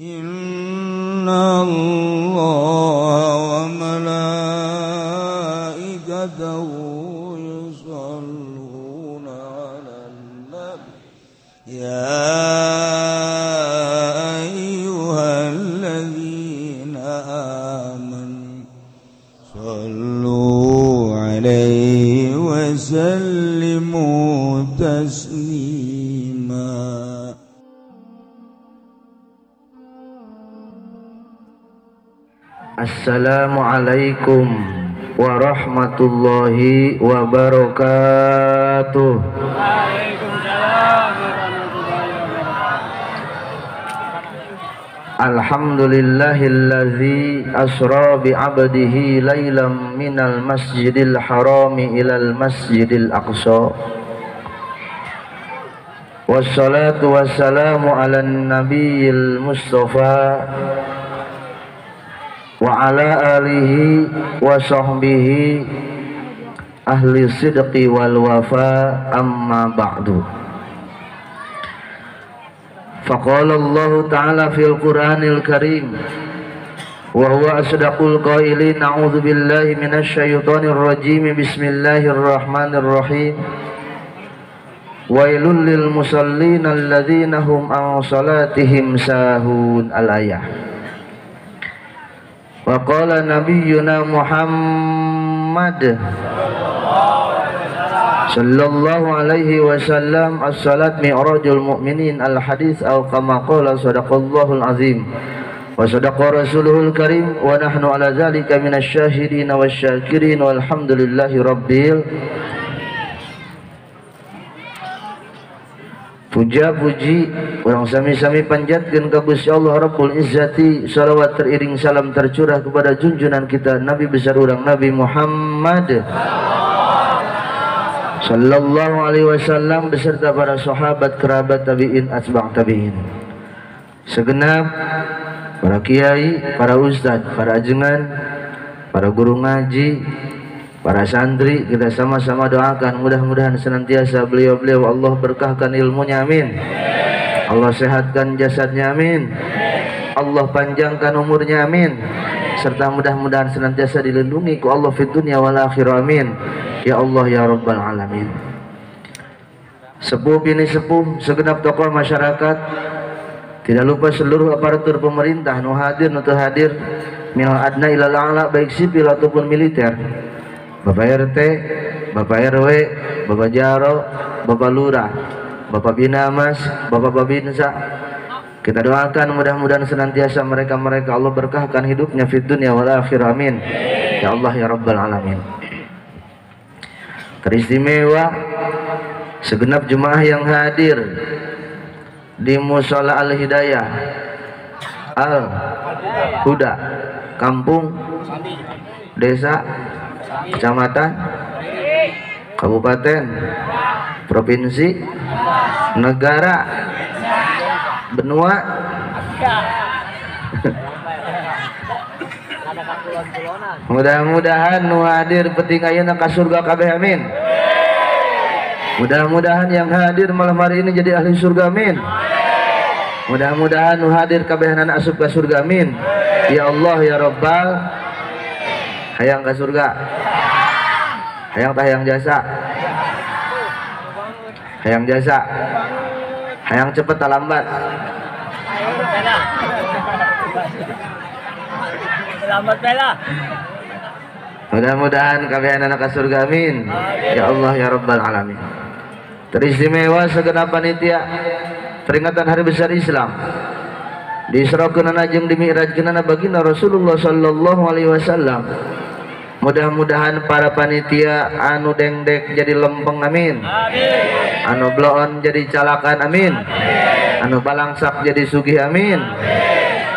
Inna Allah wa malaikatahu yusalluna 'alan nabi ya ayyuhalladzina amanu sallu 'alaihi wa sallimu taslima. Assalamualaikum warahmatullahi wabarakatuh. Waalaikumsalam warahmatullahi wabarakatuh. Alhamdulillahilladzi asra bi 'abdihi lailam minal masjidil harami ilal masjidil aqsa. Wassalatu wassalamu ala nabiyil mustafa wa ala alihi wa sahbihi ahli sidqi wal wafa amma ba'du. Faqala Allah ta'ala fil Qur'anil Karim wa huwa asdaqul qailin a'udzu billahi minasy syaithanir rajim bismillahirrahmanirrahim wailul lil musallin alladzina hum an salatihim sahun al-ayah. Wa qala nabiyyuna Muhammad sallallahu alaihi wasallam as-salat mi'rajul mu'minin al-hadits aw kama qala sadaqallahul azim wa sadaqa rasuluhul karim wa nahnu ala dzalika minasy syahidin wasyakirin walhamdulillahi rabbil. Puja puji orang sami-sami panjatkeun ka Gusti Allah Rabbul Izzati, salawat teriring salam tercurah kepada junjungan kita Nabi besar urang Nabi Muhammad sallallahu alaihi wasallam beserta para sahabat, kerabat, tabi'in, atba' tabi'in. Segenap para kiai, para ustadz, para ajengan, para guru ngaji, para santri, kita sama-sama doakan mudah-mudahan senantiasa beliau-beliau Allah berkahkan ilmunya, amin. Allah sehatkan jasadnya, amin. Allah panjangkan umurnya, amin. Serta mudah-mudahan senantiasa dilindungi ku Allah fid dunya wal akhirah, amin. Ya Allah ya rabbal alamin. Sepuh bini sepuh, segenap tokoh masyarakat, tidak lupa seluruh aparatur pemerintah nu hadir nu teu hadir, minal adna ilal a'la, baik sipil ataupun militer. Bapak RT, Bapak RW, Bapak Jaro, Bapak Lurah, Bapak Binamas, Bapak Babinsa, kita doakan mudah-mudahan senantiasa mereka-mereka Allah berkahkan hidupnya fid dunya wal akhirah, amin. Ya Allah ya rabbal alamin. Teristimewa segenap jemaah yang hadir di Mushola Al Hidayah Al Huda, kampung, desa, kecamatan, kabupaten, provinsi, negara, benua, mudah-mudahan nu hadir penting ayeuna ka surga kabeh, amin. Mudah-mudahan yang hadir malam hari ini jadi ahli surga, amin. Mudah-mudahan nu hadir kabehanana asup ka surga, amin. Ya Allah ya Rabbal, hayang ka surga, hayang tah jasa, hayang jasa, hayang cepet tak lambat. Selamat bela. Mudah-mudahan kabehanana ka surga, amin. Ya Allah ya Rabbal alamin. Teristimewa segenap panitia peringatan hari besar Islam, diisrakeunana jeung dimi'rajkeunana baginda Rasulullah sallallahu alaihi wasallam. Mudah-mudahan para panitia anu dengdek jadi lempeng, amin. Anu bloon jadi calakan, amin. Anu balangsak jadi sugih, amin.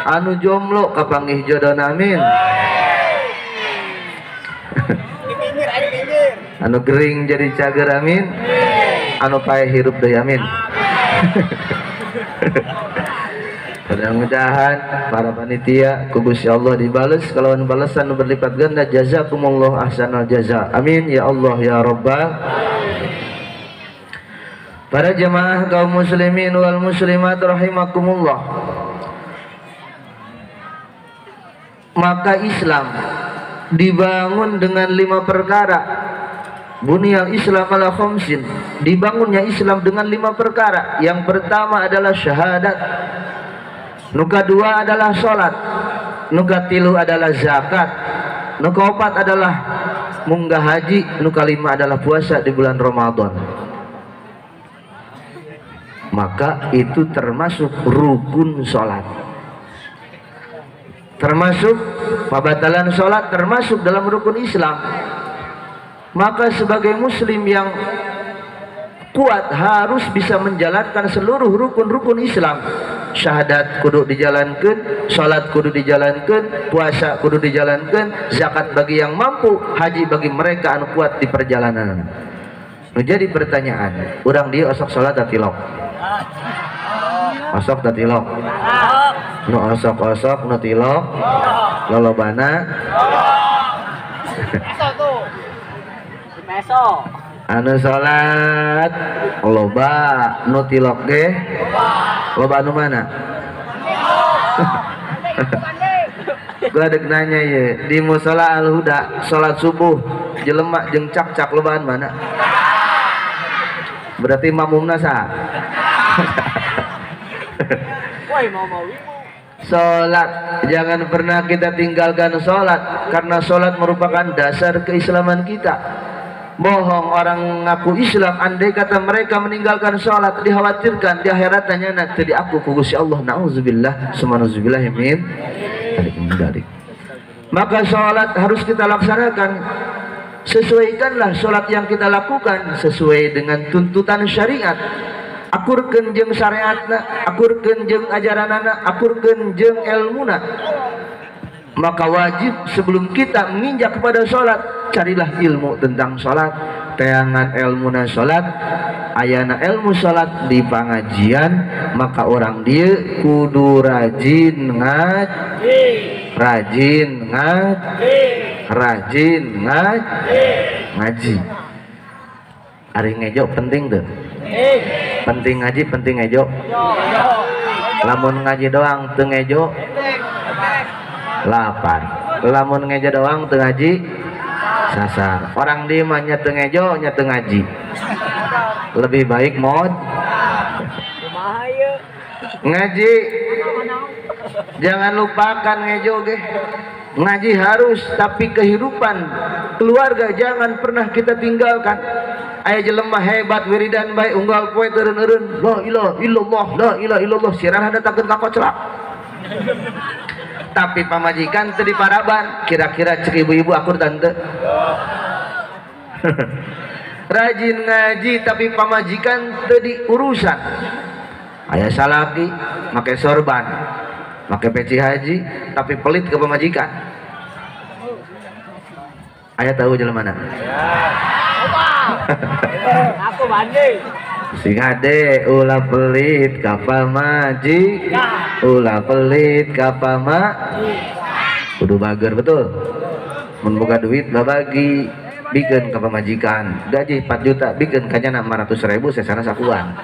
Anu jomblo kapanggih jodohna, amin. Anu gering jadi cager, amin. Anu paeh hirup deui, amin. Mudah-mudahan para panitia ku Gusti Allah dibales kalawan balasan nu berlipat ganda, jazakumullah ahsanal jaza, amin ya Allah ya Rabbal. Para jemaah kaum muslimin wal muslimat rahimakumullah, Maka Islam dibangun dengan 5 perkara. Bunyal Islam ala khamsin, dibangunnya Islam dengan 5 perkara. Yang pertama adalah syahadat, nuka 2 adalah salat, nuka 3 adalah zakat, nuka 4 adalah munggah haji, nuka 5 adalah puasa di bulan Ramadan. Maka itu termasuk rukun salat, termasuk pembatalan salat, termasuk dalam rukun Islam. Maka sebagai muslim yang kuat harus bisa menjalankan seluruh rukun-rukun Islam. Syahadat kudu dijalankan, salat kudu dijalankan, puasa kudu dijalankan, zakat bagi yang mampu, haji bagi mereka anu kuat di perjalanan. Menjadi pertanyaan, urang dia osok salat da tilok. Osok da tilok. Nu osok-osok nu tilok. Lolobana. Anu salat loba nu tilok ge loba anu mana? Gua dek nanya ye di musala Al Huda salat subuh jelema jeung cak-cak lobaan mana? Berarti makmumna saha? Salat, jangan pernah kita tinggalkan salat karena salat merupakan dasar keislaman kita. Bohong orang ngaku Islam andai kata mereka meninggalkan salat, dikhawatirkan di akhirat tanyana teu diaku ku Gusti Allah. Nauzubillah sumanauzubillah min dzalik. Maka salat harus kita laksanakan. Sesuaikanlah salat yang kita lakukan sesuai dengan tuntutan syariat. Akurkeun jeung syariatna, akurkeun jeung ajaranana, akurkeun jeung ilmuna. Maka wajib sebelum kita menginjak kepada sholat, carilah ilmu tentang sholat. Teangan ilmuna sholat, ayana ilmu sholat di pengajian, maka orang dia kudu rajin ngaji. Ari ngejo penting tuh. Penting ngaji, penting ngejo. Lamun ngaji doang teu ngejo lapar, lamun ngejo doang teu ngaji sasar. Orang di mah nya teu ngejo nya teu ngaji. Lebih baik mod ngaji. Jangan lupakan ngejo ge. Ngaji harus, tapi kehidupan keluarga jangan pernah kita tinggalkan. Aya jelema hebat wiridan bae unggal poe teureun-eureun la ilaha illallah, la ilaha illallah, sirah datangkeun ka koclak. Tapi pamajikan teu diparaban, kira-kira cek ibu-ibu akur tante. Rajin ngaji tapi pamajikan teu diurusan. Aya salaki make sorban, make peci haji tapi pelit ke pamajikan. Aya tahu jelema mana? Aku banding. Sing ade ulah pelit ka pamaji, ulah pelit ka pamaji. Kudu bager betul. Mun boga duit babagi, bikeun ka pamajikan. Gaji 4 juta bikeun ka nya 500.000 sesana sakuan.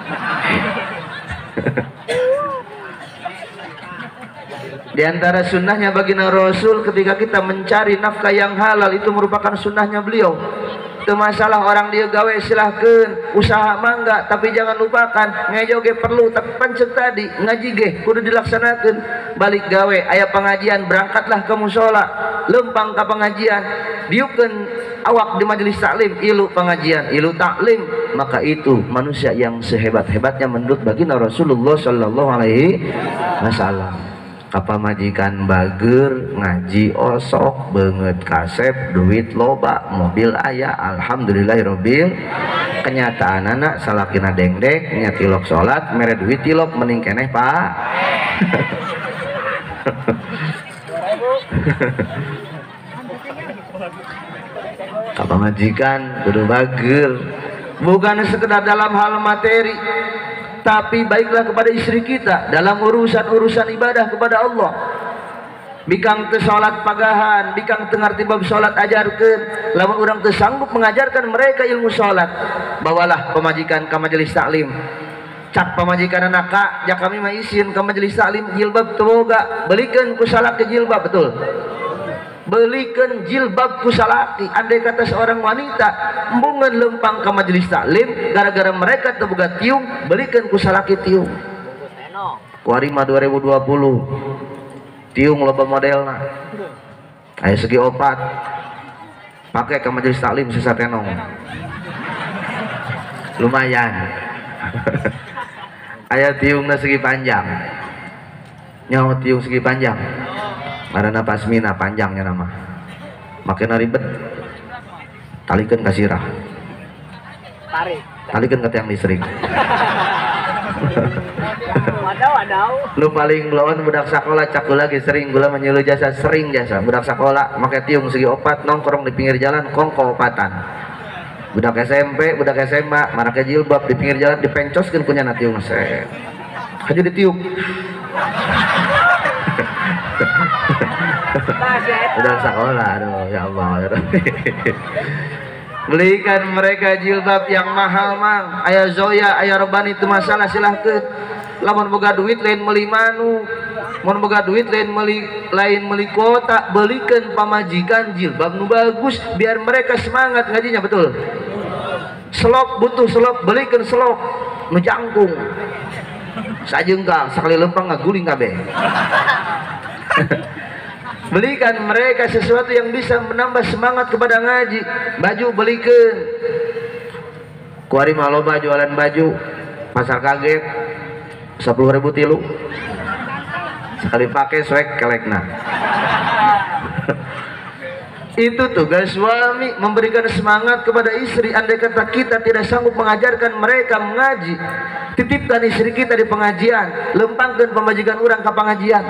Di antara sunnahnya baginda Rasul ketika kita mencari nafkah yang halal itu merupakan sunnahnya beliau. Itu masalah orang dia gawe silahkan usaha mangga, tapi jangan lupakan ngejo ge perlu, tapi pancet tadi ngaji ge kudu dilaksanakan. Balik gawe aya pengajian berangkatlah ke mushola, lempang ke pengajian, diupkeun awak di majelis taklim, ilu pengajian, ilu taklim. Maka itu manusia yang sehebat-hebatnya menurut baginda Rasulullah sallallahu alaihi wasallam. Kapamajikan bager ngaji osok banget kasep duit loba mobil aya alhamdulillahirobbil. Kenyataan anak salakina dengdek nya tilok salat mere duit tilok mending keneh pak. Kapamajikan kudu bager bukan sekedar dalam hal materi, tapi baiklah kepada istri kita dalam urusan-urusan ibadah kepada Allah. Bikang teu salat pagahan, bikang teu ngarti bab salat ajarkeun. Lamun urang teu sanggup mengajarkan mereka ilmu salat, bawalah pemajikan ka majelis taklim. Cak pamajikan anak kak, jak kami mah izin ka majelis taklim jilbab teu boga, belikeun ku salat ke jilbab betul. belikan jilbab ku salaki. Andai kata seorang wanita embungan lempang ke majelis taklim gara-gara mereka terbuka tiung, belikan ku salaki tiung. Kuarima 2020 tiung loba modelna aya segi opat pakai ke majelis taklim sisa tenong lumayan. Aya tiungna segi panjang nyawa tiung segi panjang marana pasmina panjangnya nama makin ribet talikeun ka sirah talikeun ka tiang listrik. Lu paling lawan budak sekolah cakul lagi sering gula menyuluh jasa sering jasa budak sekolah make tiung segi opat nongkrong di pinggir jalan kongko opatan. Budak SMP budak SMA marake jilbab di pinggir jalan dipencoskeun ku nyana tiung se haju ditiup. Budak sekolah aduh ya Allah. Belikan mereka jilbab yang mahal mang. Aya Zoya, aya Robani itu masalah silahkeun. Lamun boga duit lain meuli manuk. Mun boga duit lain meuli kota, belikan pamajikan jilbab nu bagus biar mereka semangat ngajinya betul. Selop butuh selop, belikan selop nu jangkung. Sajeungkal sakali lempang ngaguling kabeh. Belikan mereka sesuatu yang bisa menambah semangat kepada ngaji. Baju belikan. Kuari maloba jualan baju pasar kaget 10.000 tilu sekali pakai swag kelekna. Itu tugas suami memberikan semangat kepada istri. Andai kata kita tidak sanggup mengajarkan mereka mengaji, titipkan istri kita di pengajian, lempangkan pemajikan orang ke pengajian,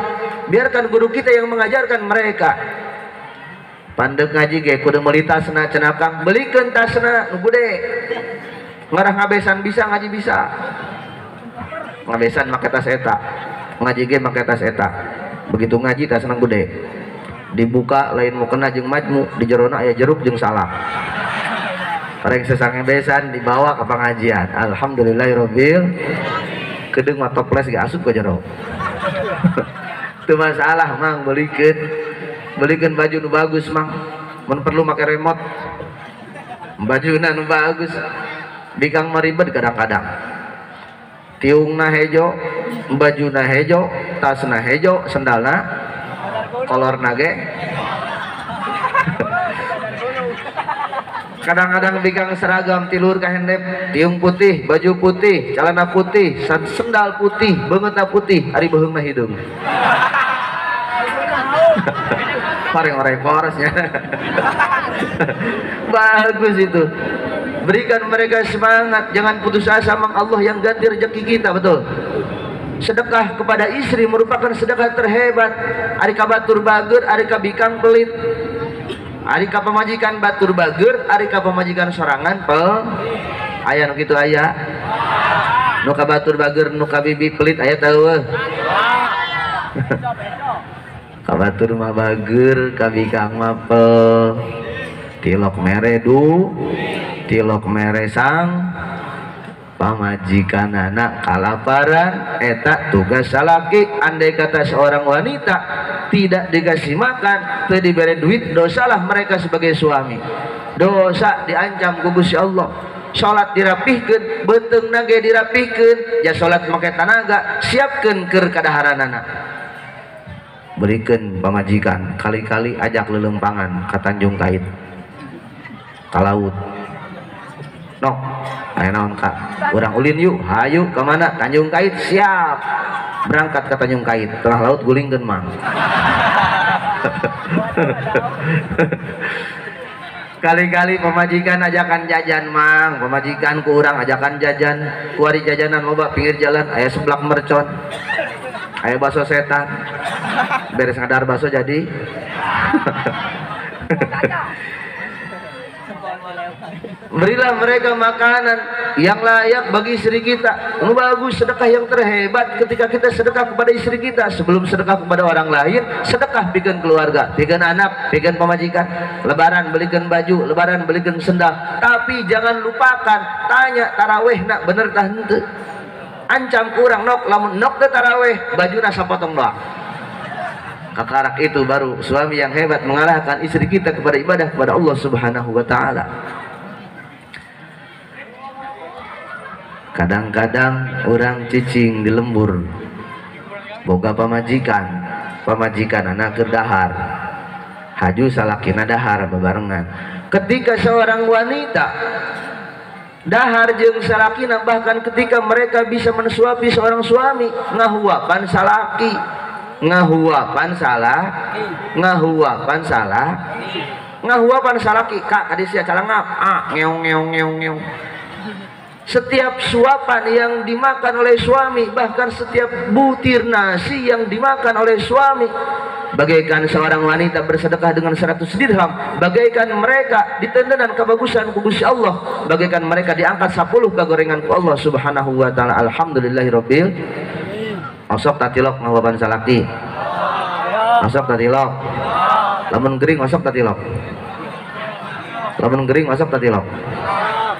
biarkan guru kita yang mengajarkan mereka. Pandeg ngaji ge kudu meuli tasna cenah Kang, belikeun tasna nu gede. Ngarah ngabesan bisa ngaji bisa. Ngabesan make tas eta. Ngaji ge make tas eta. Begitu ngaji tasna gede. Dibuka lain mau kena jeung majmu, di jerona aya jeruk jeung salak. Pareng sesange besan dibawa ke pengajian. Alhamdulillahirabbil kedeung mah toples ge asup ke jero. Teu masalah mang belikeun baju nu bagus mang. Mun perlu make remote. Bajuna nu bagus. Bikang maribet kadang-kadang. Tiungna hejo, bajuna hejo, tasna hejo, sendalna kolor nage. Kadang-kadang bikang seragam tilur kahendep, tiung putih, baju putih, celana putih, sendal putih, beungeutna putih, ari beuheungna hidung. Pareng orang porosnya. Bagus itu. Berikan mereka semangat, jangan putus asa, mang Allah yang ganti rezeki kita, betul. Sedekah kepada istri merupakan sedekah terhebat. Ari ka batur bager, ari ka bikang pelit. Ari ka pamajikan batur bager, ari ka pamajikan sorangan aya nu kitu aya. Nu ka batur bager, nu ka bibi pelit aya teu. Ka batur mah bager, ka bikang mah tilok mere tilok mere sang pamajikan anak kalaparan eta tugas salaki. Andai kata seorang wanita tidak dikasih makan, tidak diberi duit, dosalah mereka sebagai suami. Dosa diancam ku Gusti Allah. Salat dirapihkeun, beuteungna ge dirapihkeun, ya salat make tanaga, siapkeun keur kadaharanana. Berikan pamajikan, kali-kali ajak lelempangan ka Tanjung Kait, ka laut. Nok, ayo naon Kak, urang ulin yuk, hayu kemana? Tanjung Kait, siap. Berangkat ke Tanjung Kait, tengah laut gulingkeun mang. Kali-kali pemajikan ajakan jajan mang, pemajikan ku urang ajakan jajan, kuari jajanan loba pinggir jalan, aya seblak mercon, aya bakso setan, beres ngadar bakso jadi. Berilah mereka makanan yang layak bagi istri kita. Bagus, sedekah yang terhebat ketika kita sedekah kepada istri kita. Sebelum sedekah kepada orang lain, sedekah bikin keluarga, bikin anak, bikin pemajikan. Lebaran belikan baju, lebaran belikan sendal. Tapi jangan lupakan tanya taraweh nak bener tah henteu. Ancam kurang nok lamun nok teh taraweh bajuna sapotong doang. Kakarak itu baru suami yang hebat mengalahkan istri kita kepada ibadah kepada Allah Subhanahu wa taala. Kadang-kadang orang cicing di lembur boga pamajikan anak kedahar haju salakina dahar bebarengan. Ketika seorang wanita dahar jeung salakina, bahkan ketika mereka bisa mensuapi seorang suami, ngahuapan salaki kak kadisia calangap ngeong. Setiap suapan yang dimakan oleh suami, bahkan setiap butir nasi yang dimakan oleh suami, bagaikan seorang wanita bersedekah dengan 100 dirham, bagaikan mereka ditendenan kebagusan Gusti Allah, bagaikan mereka diangkat 10 kagorengan ku Allah Subhanahu wa taala. Alhamdulillahirabbil osok tatilok ngawaban salaki. Osok tatilok. Lamun gering osok tatilok.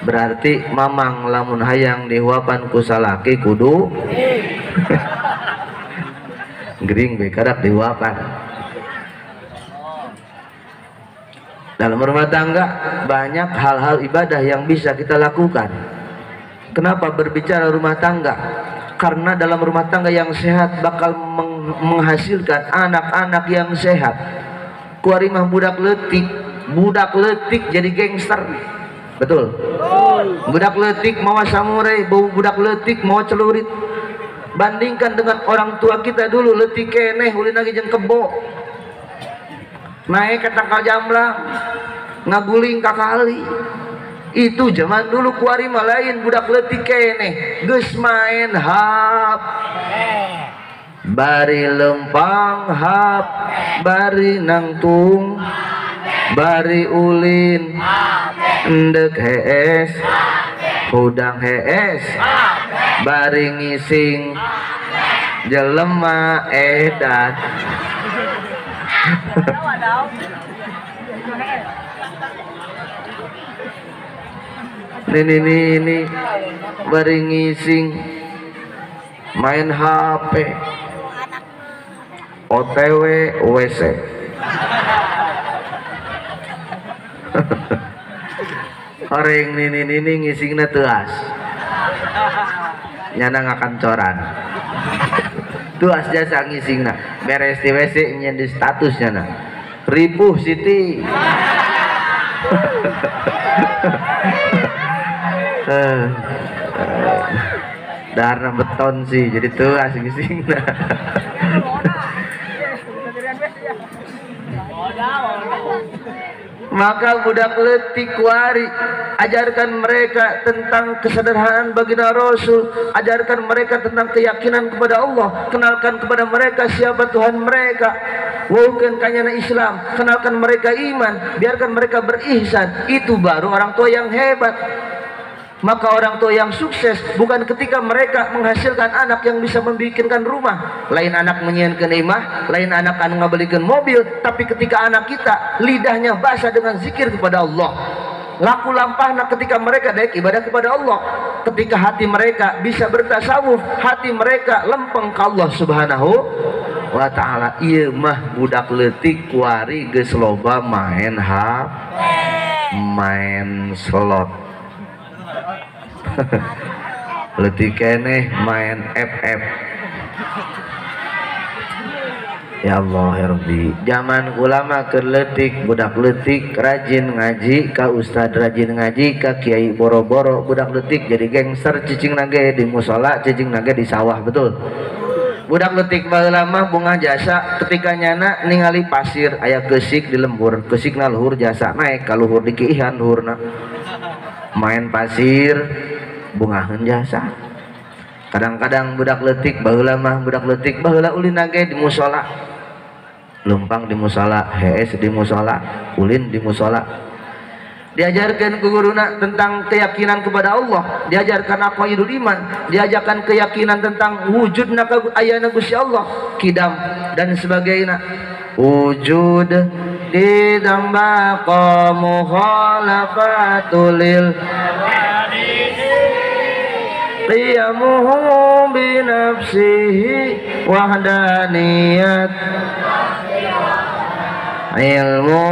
Berarti mamang lamun hayang dihuapan ku salaki kudu gering bekadak dihuapan. Dalam rumah tangga banyak hal-hal ibadah yang bisa kita lakukan. Kenapa berbicara rumah tangga? Karena dalam rumah tangga yang sehat bakal menghasilkan anak-anak yang sehat. Kuarimah budak letik jadi gangster. Betul. Budak letik mau samurai, budak letik mau celurit. Bandingkan dengan orang tua kita dulu, letik keneh ulin lagi jeung kebo. Naik ke tangkal jamblang, ngaguling ka kali. Itu zaman dulu kuari mah lain, budak letik keneh geus main hap. Bari lempang hap, bari nangtung, bari ulin, endek hees, hudang hees, bari ngising, jelema edan. Ini bari ngising, main HP, OTW WC. Orang ini ngisingna tuas, nyana ngakancoran, tuas jasa ngisingna, beres di WC nyen di status nyana, ripuh Siti. Darna beton sih, jadi tuas ngisingna. Maka budak letik wari, ajarkan mereka tentang kesederhanaan baginda Rasul, ajarkan mereka tentang keyakinan kepada Allah, kenalkan kepada mereka siapa Tuhan mereka, waukeun kanyana Islam, kenalkan mereka iman, biarkan mereka berihsan. Itu baru orang tua yang hebat. Maka orang tua yang sukses bukan ketika mereka menghasilkan anak yang bisa membikinkan rumah, lain anak menyiankeun imah, lain anak anu ngabelikeun mobil, tapi ketika anak kita lidahnya basah dengan zikir kepada Allah, laku lampahna ketika mereka daek ibadah kepada Allah, ketika hati mereka bisa bertasawuf, hati mereka lempeng ke Allah Subhanahu wa taala. Ieu mah budak leutik kuari geus loba main main slot. Letik keneh main FF. Ya Allah ya Rabbi, zaman ulama keur leutik, budak leutik rajin ngaji ka ustad, rajin ngaji ka kiai boro-boro, budak leutik jadi gangster, cicing nage di musola, cicing nage di sawah. Betul. Budak leutik baheula mah bunga jasa ketika nyana ningali pasir aya keusik di lembur, keusikna luhur jasa naik ka luhur di kiihan luhurna. Main pasir bungaheun jasa. Kadang-kadang budak leutik baheula mah budak leutik baheula ulin nage di musola, lumpang di musola, hees di musola, ulin di musola. Diajarkan ke guruna tentang keyakinan kepada Allah, diajarkan aqwaidul iman, diajarkan keyakinan tentang wujudna ayana Gusti Allah, kidam dan sebagainya. Wujud didamba mukhalafatulil qiyamuhu binafsihi wahdaniyat ilmu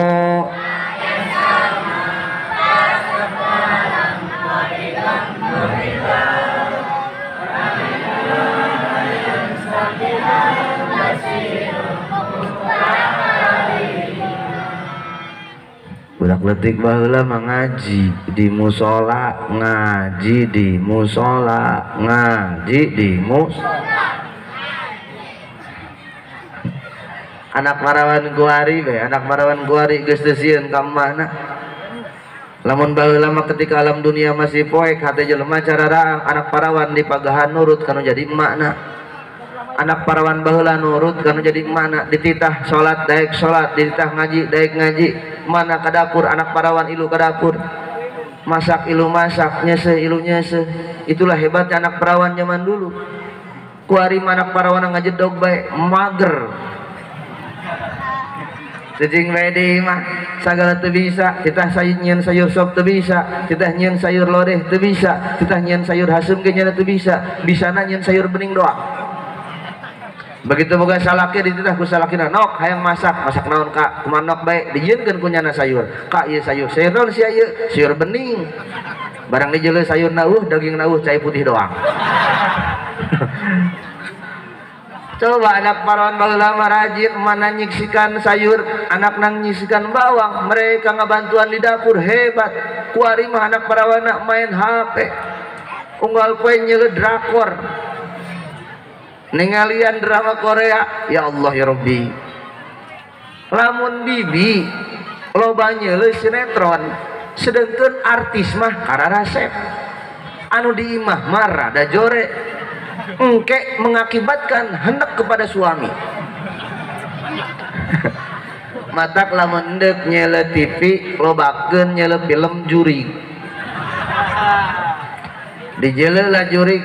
budak letik baheula mengaji di musola, ngaji di musola, ngaji di anak parawan kuari be, anak parawan kuari geus teu sieun ka mana. Lamun baheula mah ketika alam dunia masih poek hate jelema cararaang anak parawan di pagahan nurut kanu jadi emakna. Anak parawan baheula nurut kanu jadi emakna, dititah salat daek salat, dititah ngaji daek ngaji. Mana ka dapur anak parawan ilu ka dapur, masak ilu masak, nyese ilu nyese. Itulah hebatnya anak perawan zaman dulu. Kuari anak parawan ngajedog bae mager. Cicing bae deui mah sagala teu bisa, kita nyieun sayur sop teu bisa, kita nyieun sayur lodeh teu bisa, kita nyieun sayur hasem ge nya teu bisa, bisana nyieun sayur bening doang. Begitu boga salaki dititah ku salakina, nok hayang masak naon Kak? Kumaha nok bae dijieunkeun ku nyana sayur. Kak ieu sayur naon sia ieu? Sayur bening. Barang dijeuleuh sayur nauh, daging nauh, cai putih doang. Coba anak parawan baheula mah rajin mana nyiksikan sayur, anak nang nyiksikan bawang, mereka ngabantuan di dapur hebat. Kuari mah anak parawana main HP. Unggal poe nyeuleud drakor. Ningalian drama Korea, ya Allah ya Rabbi. Lamun bibi loba nyeuleus sinetron, sedengkeun artis mah kararasep. Anu di imah marah da jore, engke mengakibatkan hendak kepada suami. Matak lamun endek nyele TV lobakeun nyele film jurig. Dijeuleuh lah jurig.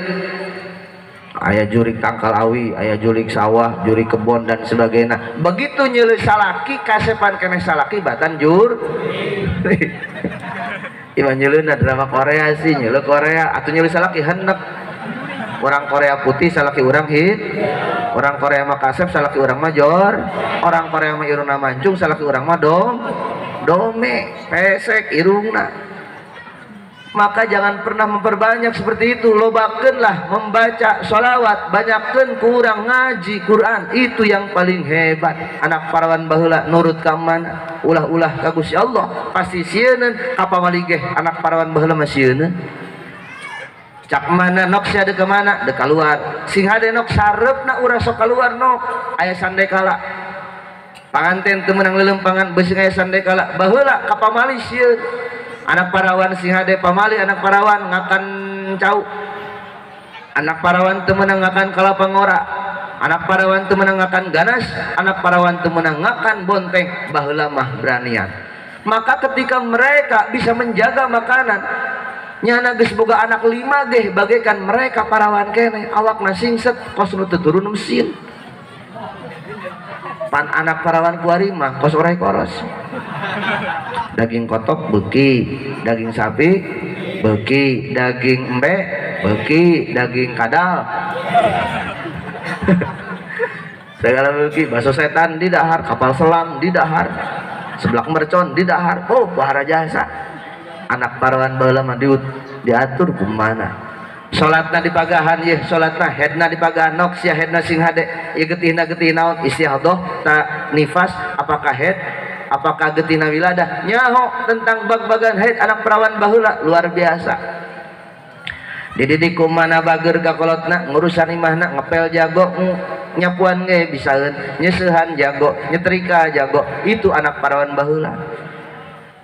Aya jurig tangkal awi, aya jurig sawah, jurig kebon dan sebagainya. Begitu nyeuleus salaki kasepan keneh salaki batan jur. Iman nyeuleuna drama Korea sih, nyeuleun Korea atuh nyeuleus salaki hendak. Orang Korea putih salaki urang hit. Orang Korea mah kasep salaki urang mah jor. Orang Korea mah irungna mancung salaki urang mah dome, pesek irungna. Maka jangan pernah memperbanyak seperti itu. Lobakeunlah membaca sholawat, banyakkeun kurang ngaji Quran, itu yang paling hebat. Anak parawan baheula nurut ka mana? Ulah-ulah ka Gusti Allah pasti sieuneun. Kapamali ge anak parawan baheula mah sieuneun. Cak mana nok sia de ka mana? De kaluar. Sing hade nok sareupna urang sok kaluar nok. Aya sandekala. Panganten teu meunang leuleumpangan beusing aya sandekala. Baheula kapamali sieun. Anak parawan sing hade pamali, anak parawan ngakan cau, anak parawan teu meunang ngakan kalapa ngora, anak parawan teu meunang ngakan ganas, anak parawan teu meunang ngakan bonteng. Baheula mah beranian. Maka ketika mereka bisa menjaga makanan, nyana geus boga anak 5 ge bagaikan mereka parawan keneh awakna singset kos nu teu turun mesin. Pan anak parawan kuari mah kos orai koros. Daging kotok beuki, daging sapi beuki, daging embe beuki, daging kadal segala beuki, bakso setan di dahar, kapal selam di dahar, seblak mercon di dahar. Oh bahara jasa. Anak parawan baheula mah diatur kumana. Salatna di pagahan ye, salatna headna di pagahan nok sia headna sing hade ieu getihna getih naon istihadah ta nifas apakah head apakah getina wiladah nyaho tentang bag-bagan haid anak perawan baheula luar biasa. Dididik kumana bager kakolotna ngurusan imahna ngepel jago nyapuan ge bisaeun nyeusehan jago nyetrika jago itu anak perawan baheula.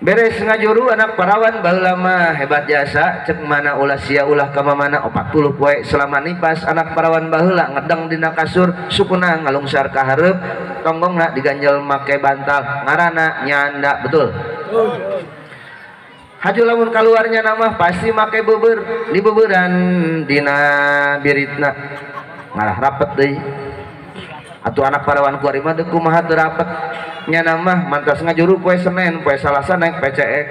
Beres ngajuru anak perawan baheula mah hebat jasa cek mana ulah sia ulah ka mana 40 poe selama nipas anak perawan baheula ngedeng dina kasur sukuna ngalungsar ka hareup tonggongna diganjel make bantal ngaranna nyanda betul. Haju lamun kaluarnya nama pasti make beubeur di beubeuran dina biritna ngalah rapet deui. Atuh anak perawan kuari mah deuk kumaha teu rapet nya nama mantas ngajuru poe Senin poe Salasa naik PCX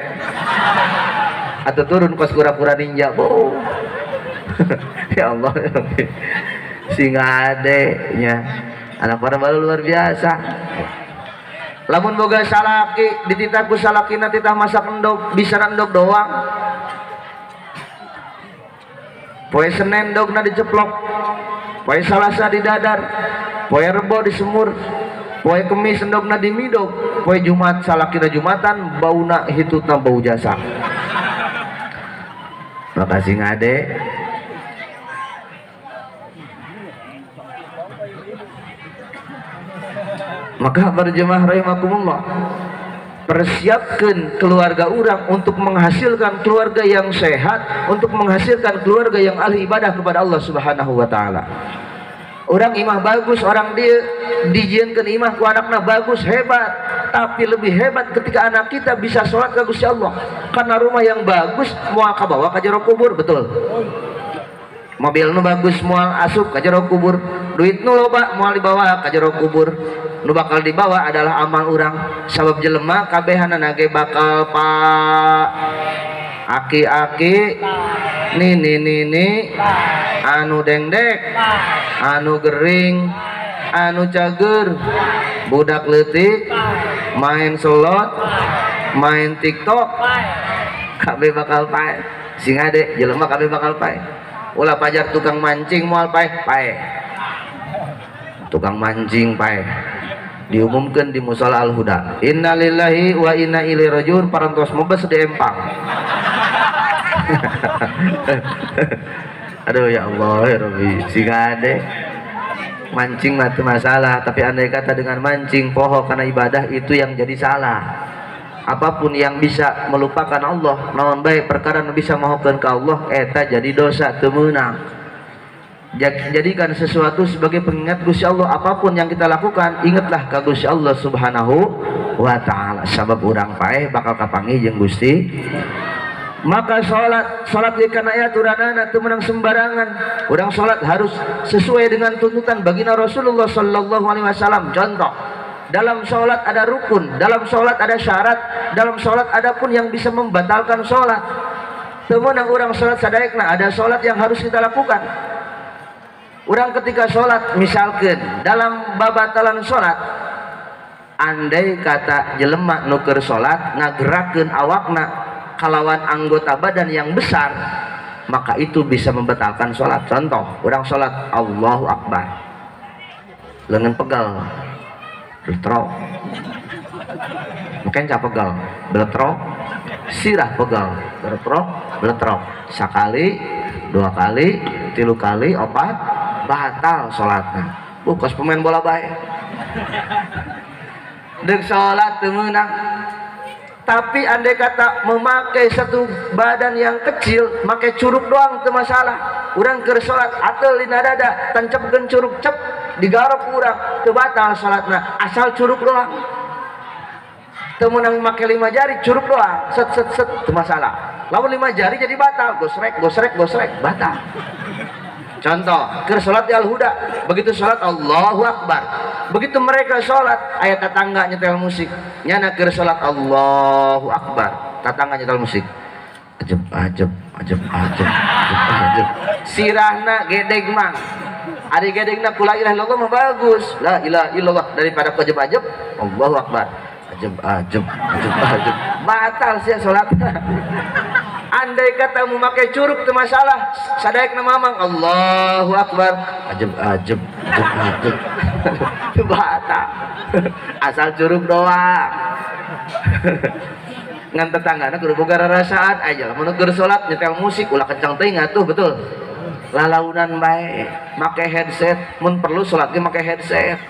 atau turun kos kura-kura ninja. Oh. Ya Allah sing ade nya anak perawan luar biasa. Lamun boga salaki dititah ku salakina titah masak endog bisa endog doang. Poe Senin endogna diceplok, poe Salasa didadar, poe Rebo disemur, poe Kemis endogna dimidog, poe Jumat salakina Jumatan bauna hitutna bau jasa. Makasih ngade. Maka berjemaah rahimakumullah, persiapkan keluarga orang untuk menghasilkan keluarga yang sehat, untuk menghasilkan keluarga yang ahli ibadah kepada Allah Subhanahu wa taala. Orang imah bagus, orang dia dijieunkeun imah ku anakna bagus, hebat. Tapi lebih hebat ketika anak kita bisa sholat ka Gusti Allah. Karena rumah yang bagus moal kabawa ka jero kubur, betul. Mobil nu bagus moal asup ka jero kubur, duit nu loba moal dibawa ka jero kubur. Nu bakal dibawa adalah amal orang. Sabab jelema kabehanana ge bakal aki-aki nini anu dengdek, anu gering, anu cager, budak leutik, main slot, main TikTok, kabeh bakal pae. Sing ade jelema kabeh bakal pae. Ulah pajar tukang mancing moal pae. Tukang mancing pae. Diumumkan di Musala Al-Huda, innalillahi wa inna ilaihi rajiun, parantos mobes di Empang. Aduh ya Allah ya Rabbi, sigade mancing mati masalah, tapi andai kata dengan mancing poho karena ibadah itu yang jadi salah. Apapun yang bisa melupakan Allah, naon baik perkara nu bisa mahokeun ka Allah, eta jadi dosa teu meunang. Jadikan sesuatu sebagai pengingat Gusti Allah. Apapun yang kita lakukan, ingatlah ka Gusti Allah Subhanahu wa taala. Sabab urang paeh bakal kapanggih jeung Gusti. Maka salat di kana aya aturanana teu meunang sembarangan. Urang salat harus sesuai dengan tuntutan baginda Rasulullah sallallahu alaihi wasallam. Contoh, dalam salat ada rukun, dalam salat ada syarat, dalam salat ada pun yang bisa membatalkan salat. Teu meunang urang salat sadaekna, ada salat yang harus kita lakukan. Orang ketika sholat, misalkan dalam babatalan sholat, andai kata jelema nuker sholat ngagerakeun awakna kalawan anggota badan yang besar, maka itu bisa membatalkan sholat. Contoh, orang sholat Allahu Akbar, lengan pegal, beletrok, mungkin cap pegal, beletrok, sirah pegal, beletrok, sekali, dua kali, tilu kali, opat, batal sholatnya. Bukas pemain bola baik dan sholat teu meunang. Tapi andai kata memakai satu badan yang kecil, pakai curug doang teu masalah. Urang keur sholat ateul dina dada tancepkeun curug cep digarap urang teu batal sholatna, asal curug doang. Teu meunang make 5 jari, curug doang set teu masalah. Lamun 5 jari jadi batal, gosrek batal. Contoh, keur salat di Al-Huda, begitu salat Allahu Akbar. Begitu mereka salat, aya tetangga nyetel musik. Nyana keur salat Allahu Akbar, tetangga nyetel musik. Ajeb. Sirahna gedeg mang. Ari gedegna ku la ilaha illallah mah bagus. La ilaha illallah daripada ku ajeb. Allahu Akbar. Ajeb. Batal sia salatna. Andai kata memakai curug itu masalah, sadaek na mamang Allahu Akbar, ajeb. Batal. Asal curug doang. Ngan tetanggana kudu boga rarasaan aja. Mun keur salat nyetel musik ulah kencang teuing atuh, betul. Lalaunan bae, make headset, mun perlu salat ge make headset.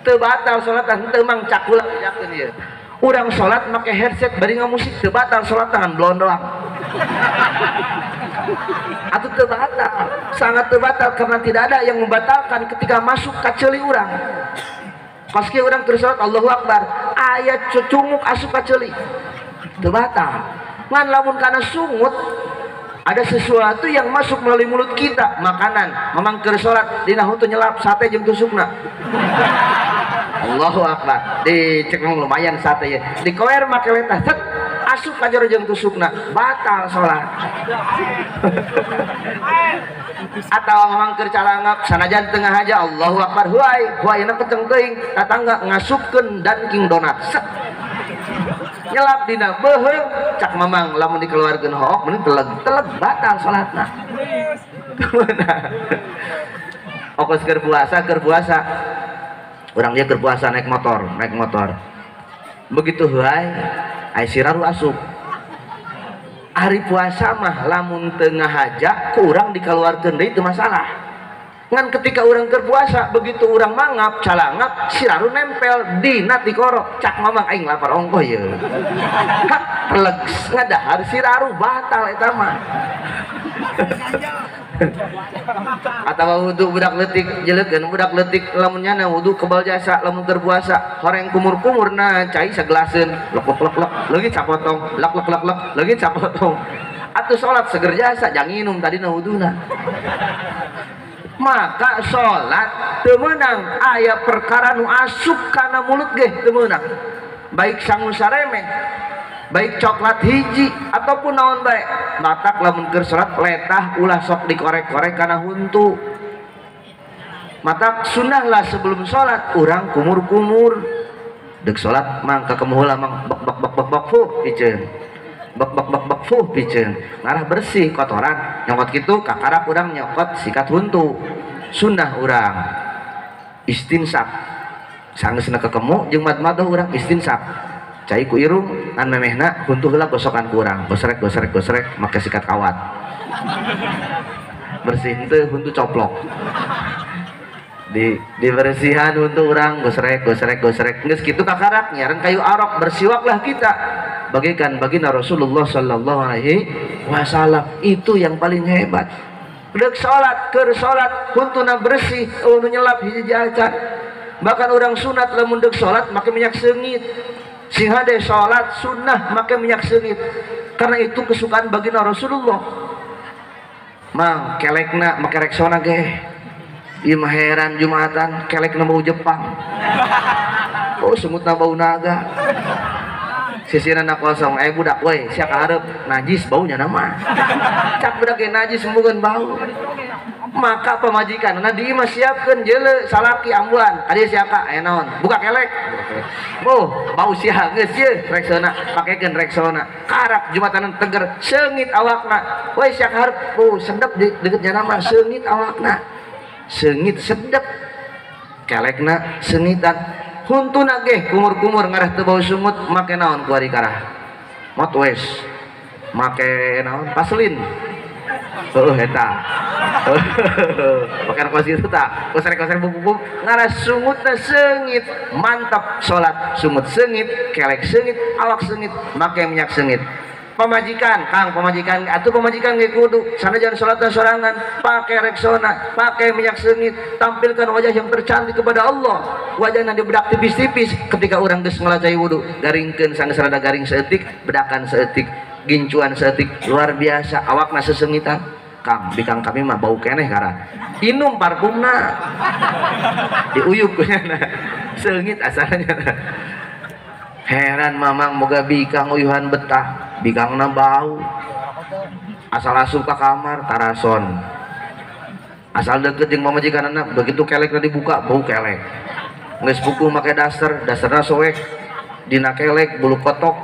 Teu batal salatan, teu mang cakula bejakeun ieu. Urang sholat pakai headset bari ngamusik teu batal sholat tangan blon doang. Atuh teu batal, sangat teu batal karena tidak ada yang membatalkan ketika masuk ka ceuli urang. Koski urang keur sholat Allahu Akbar, aya cucunguk asup ka ceuli. Teu batal. Ngan lamun kana sungut ada sesuatu yang masuk melalui mulut kita, makanan, mamang keur sholat dina hutu nyelap sate jeung tusukna. Allahu Akbar, dicekeng lumayan sate ya, dikoer make letah set asup ka jero jeung tusukna, batal salat. atau memang keur calangap sanajan tengah aja Allahu Akbar huai na kenceng teuing tatangga ngasupkeun danking donat nyelap dina beuheung cak mamang lamun dikeluarkeun hook mending teleg batal salatna. Ongkos keur puasa urang dia keur puasa naik motor begitu huai ai siraru asup hari puasa mah lamun tengah haja ku urang dikeluarkeun deui teu masalah ngan ketika urang keur puasa begitu urang mangap calangap siraru nempel dina ti korok cak mamang aing lapar ongkoh ye teleg ngadahar siraru batal eta mah. Atawa wudu budak leutik jelekeun budak leutik lamun nyana wudu kebal jasa lamun keur puasa horeng kumur-kumur na cai sagelaseun lek leungit sapotong lek leungit sapotong atuh salat seger jasa jang nginum tadina wuduna. Maka salat teu meunang aya perkara nu asup kana mulut ge teu meunang baik sangu saremeh baik coklat hiji ataupun naon bae matak lamun keur salat letah ulah sok dikorek-korek kana huntu matak sunnah lah sebelum salat urang kumur-kumur deuk salat mangka kemuhula mang bak fuh piceun bak fuh piceun ngarah bersih kotoran nyokot kitu kakarak urang nyokot sikat huntu sunnah urang istinsaq sangeusna kekemu jeung madmadah urang istinsaq cai ku irung ngan memehna huntu heula gosokan ku urang gosrek make sikat kawat bersih teu huntu coplok dibersihan huntu urang gosrek geus kitu kakarak nyareun kayu arok bersiwaklah kita bagaikan baginda Rasulullah sallallahu alaihi wasallam itu yang paling hebat. Deuk salat keur salat huntuna bersih nu nyelap hiji acan bahkan urang sunat lamun deuk salat make minyak seungit sing hade salat sunnah make minyak seungit karena itu kesukaan baginda Rasulullah. Mang kelekna make reksona ge ieu mah heran Jumatan kelekna bau Jepang oh semutna bau naga sisina kosong budak we sia kaharep najis baunya nama cak budak ge najis sembugeun bau maka pamajikan na di mah siapkeun jeuleu salaki ambulan adi siaka aya naon buka kelek bau sia geus ye reksona pakekeun reksona karak Jumatanan teger seungit awakna we sia kaharep sedep deuketnya nama seungit awakna seungit sedep kelekna seungitan huntuna ge kumur-kumur ngarah teu bau sungut make naon ku ari karah motwes make naon paslin eta pakai kos itu tak koser-koser bubuk ngarah sungutna seungit mantap salat sumut seungit kelek seungit awak seungit make minyak seungit pamajikan kang pamajikan atuh pamajikan ge kudu sanajan salatna sorangan pakai reksona pakai minyak seungit tampilkan wajah yang tercantik kepada Allah wajahna dibedak tipis-tipis ketika orang geus ngalacai wudu garingkeun sanes rada garing seeutik bedakan seeutik gincuan seeutik luar biasa awakna seseungitan kang bikang kami mah bau keneh kara inum parfumna diuyup nya seungit asalnya heran mamang moga bikang uyuhan betah bikangna bau asal asup ka kamar tarason asal deket jeung pamajikanna begitu kelekna dibuka bau kelek geus buku make dasarna soek dina kelek bulu kotok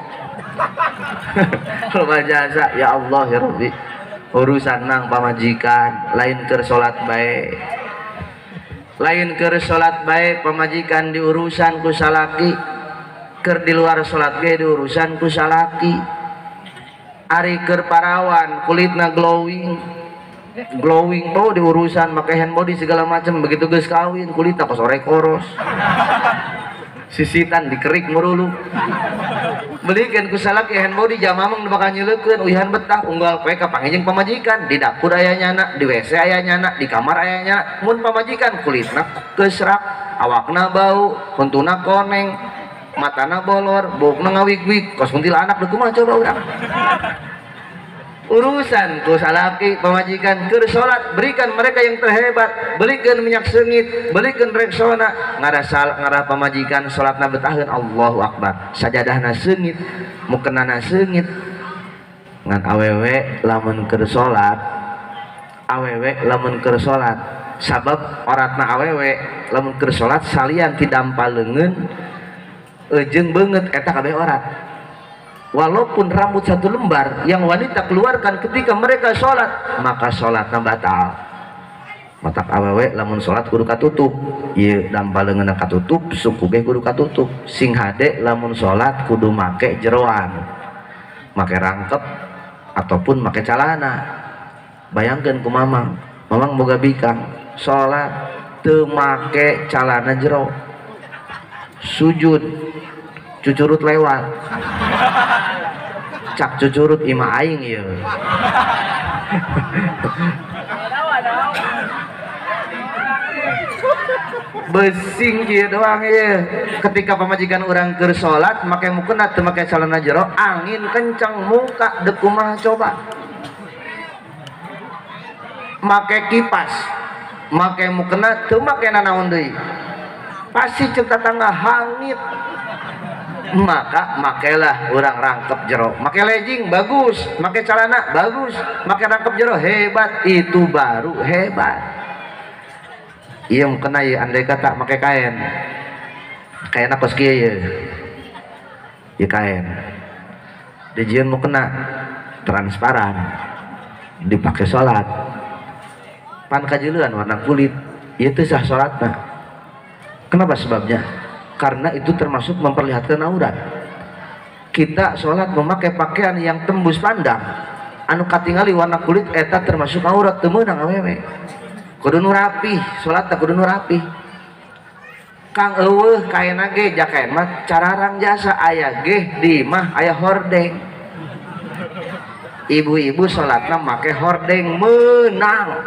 loba jasa ya Allah ya Rabbi urusan nang pamajikan lain keur salat bae pamajikan diurusan ku salaki keur di luar salat ge diurusan ku salaki ari keur parawan kulitna glowing diurusan make hand body segala macam begitu geus kawin kulitna kosore koros sisitan dikerik murulu belikeun ku salaki hand body jamamang bakal nyeulekeun uyahan betah unggal poe ka pangejeng pamajikan di dapur aya nyana di WC aya nyana di kamar aya nyana mun pamajikan kulitna geus rak awakna bau huntuna koneng matana bolor bokna ngawig-wig kos kuntilanak deuk kumaha coba urang urusan ku salaki pamajikan keur salat berikan mereka yang terhebat belikan minyak seungit belikan reksona ngarah pamajikan salatna betaheun Allahu Akbar sajadahna seungit mukenana seungit ngan awewe lamun keur salat awewe lamun keur salat sabab oratna awewe lamun keur salat salian tidampaleungeun jeung beungeut eta kabeh orat. Walaupun rambut satu lembar yang wanita keluarkan ketika mereka sholat, maka sholatnya batal. Matak awewe lamun sholat kudu katutup, ieu dampaleungeunna katutup, suku ge kudu katutup. Sing hade lamun sholat kudu make jeroan, make rangkep ataupun make calana. Bayangkeun ku mamang boga bikang sholat teu make calana jero, sujud cucurut lewat, cak cucurut ima aing ya. Besing kieu doang ya. Ketika pamajikan orang keur salat make mukena teu make calana jero, angin kencang muka deuk kumaha coba. Make kipas, make mukena teu make nanaon deui. Pasti ceuk tatangga hangit. Maka makailah orang rangkep jero, make legging bagus, make celana bagus, make rangkep jero hebat, itu baru hebat. Iya mukena ieu andai kata make kain kos kieu ieu. Ieu kain dijieun mukena transparan dipake salat pan kajeuleun warna kulit, ieu teh sah salatna. Kenapa sebabnya? Karena itu termasuk memperlihatkan aurat. Kita sholat memakai pakaian yang tembus pandang, anu katingali warna kulit eta termasuk aurat, teu meunang awewe. Kudu nu rapih, sholat teh kudu nu rapih. Kang eueuh kaena ge jakaen mah cararang jasa aya ge di mah aya hordeng. Ibu-ibu sholatna make hordeng meunang.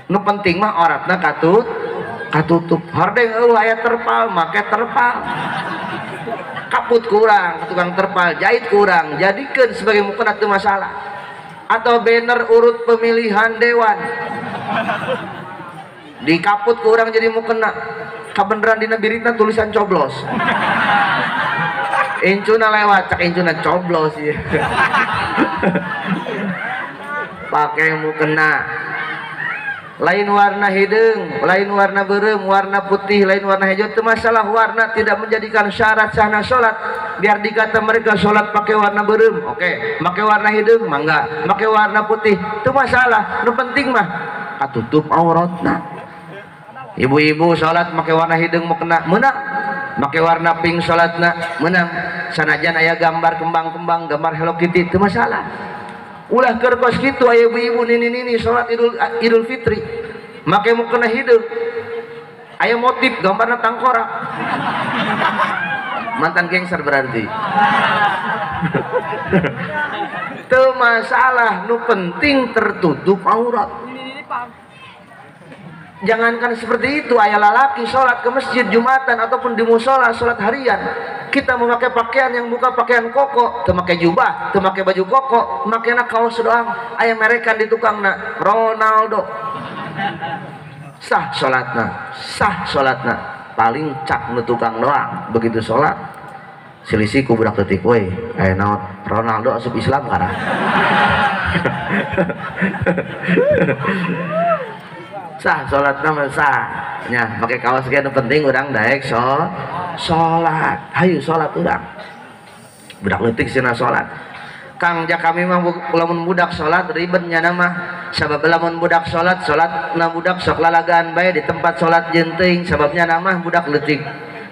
Nu penting mah auratna katutup. Hordeng aya terpal make terpal, kaput kurang tukang terpal jahit kurang jadikeun sebagai mukena teu masalah. Atau banner urut pemilihan dewan di kaput kurang jadi mukena kabeneran dina biritna tulisan coblos. Incuna lewat cak incuna coblos ya. Pakai mukena lain warna hidung, lain warna beureum, warna putih, lain warna hijau, itu masalah warna tidak menjadikan syarat sahna sholat. Biar dikata mereka sholat pakai warna beureum, oke, pakai warna hidung, mangga, pakai warna putih, itu masalah. Nu penting mah katutup auratna. Ibu-ibu sholat pakai warna hidung mau kena menang, pakai warna pink sholatna menang. Sanajan aya gambar kembang-kembang, gambar Hello Kitty, itu masalah. Ulah keur kos kitu aya ibu-ibu nini salat Idul Fitri make mukena hideung aya motif gambarna tangkorak, mantan gangster berarti. Teu masalah, nu penting tertutup aurat. Jangankan seperti itu, aya lalaki sholat ke masjid Jumatan ataupun di musola sholat harian, kita memakai pakaian yang bukan pakaian koko, memakai jubah, memakai baju koko, makainya kaos doang, aya merekan di tukangna Ronaldo. Sah sholatna, paling cak nu tukang doang. Begitu sholat selisih ku budak detik we aya naon Ronaldo asup Islam karang. Sah sholat nama sah nya pakai kaos ge nu penting urang daek sholat. Hayu sholat urang budak leutik cenah sholat. Kang jak kami mah lamun budak sholat ribet nya mah sabab lamun budak sholat na budak sok lalagaan bae di tempat sholat jeung teuing sababnya nama budak leutik.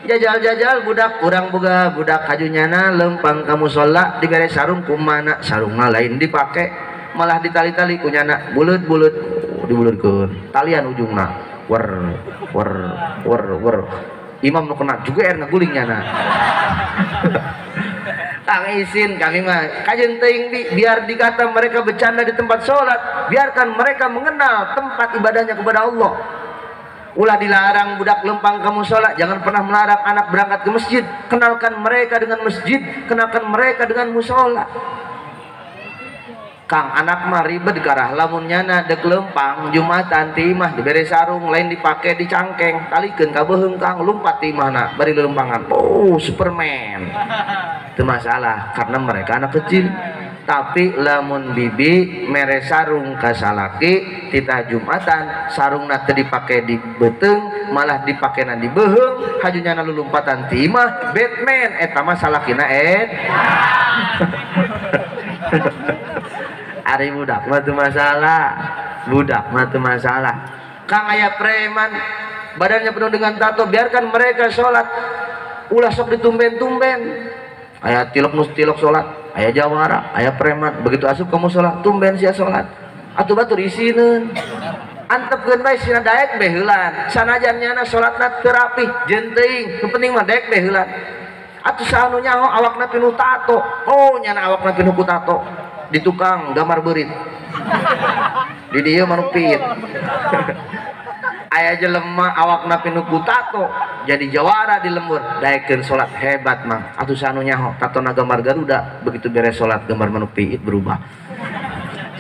Jajal budak urang boga budak kajunyana lempang ka musholla dibere sarung kumana sarungna lain dipake malah ditali-tali kunyana buleut dibulurkeun talian ujungna wer imam nu kena juga ngaguling nyana. Kang izin kami mah kajeun teuing biar dikata mereka bercanda di tempat sholat, biarkan mereka mengenal tempat ibadahnya kepada Allah. Ulah dilarang budak lempang kamu sholat, jangan pernah melarang anak berangkat ke masjid. Kenalkan mereka dengan masjid, kenalkan mereka dengan musola. Kang anak mah ribet garah lamun nyana dek lempang Jumatan timah diberi sarung lain dipake di cangkeng talikeun ka beuheung Kang lumpat timahna bari lempangan. Oh Superman. Itu masalah karena mereka anak kecil. tapi lamun bibi mere sarung ka salaki titah Jumatan sarungna teu dipake di beteung malah dipakena di beuheung hajunyana lulumpatan ti imah Batman eta mah salakina ari budak mah teu masalah, budak mah teu masalah. Kang aya preman badannya penuh dengan tato, biarkan mereka sholat, ulah sok ditumben-tumben. Aya tilok sholat, aya jawara, aya preman, begitu asup kamu sholat, tumben sia sholat. Atuh batur isinin, antepkeun bae sina daek beheulan. Sanajan nyana sholatna teu rapih, jeung teuing, nu penting mah daek beheulan. Atuh saanu nyaho awakna pinuh tato, oh nyana awakna pinuh ku tato, di tukang gambar beurit. Di dieu manuk pit. Aya jelema awakna pinuh ku tato jadi jawara di lembur daekeun salat hebat mah atuh sanu nyaho tatona gambar Garuda begitu beres salat gambar manuk piit berubah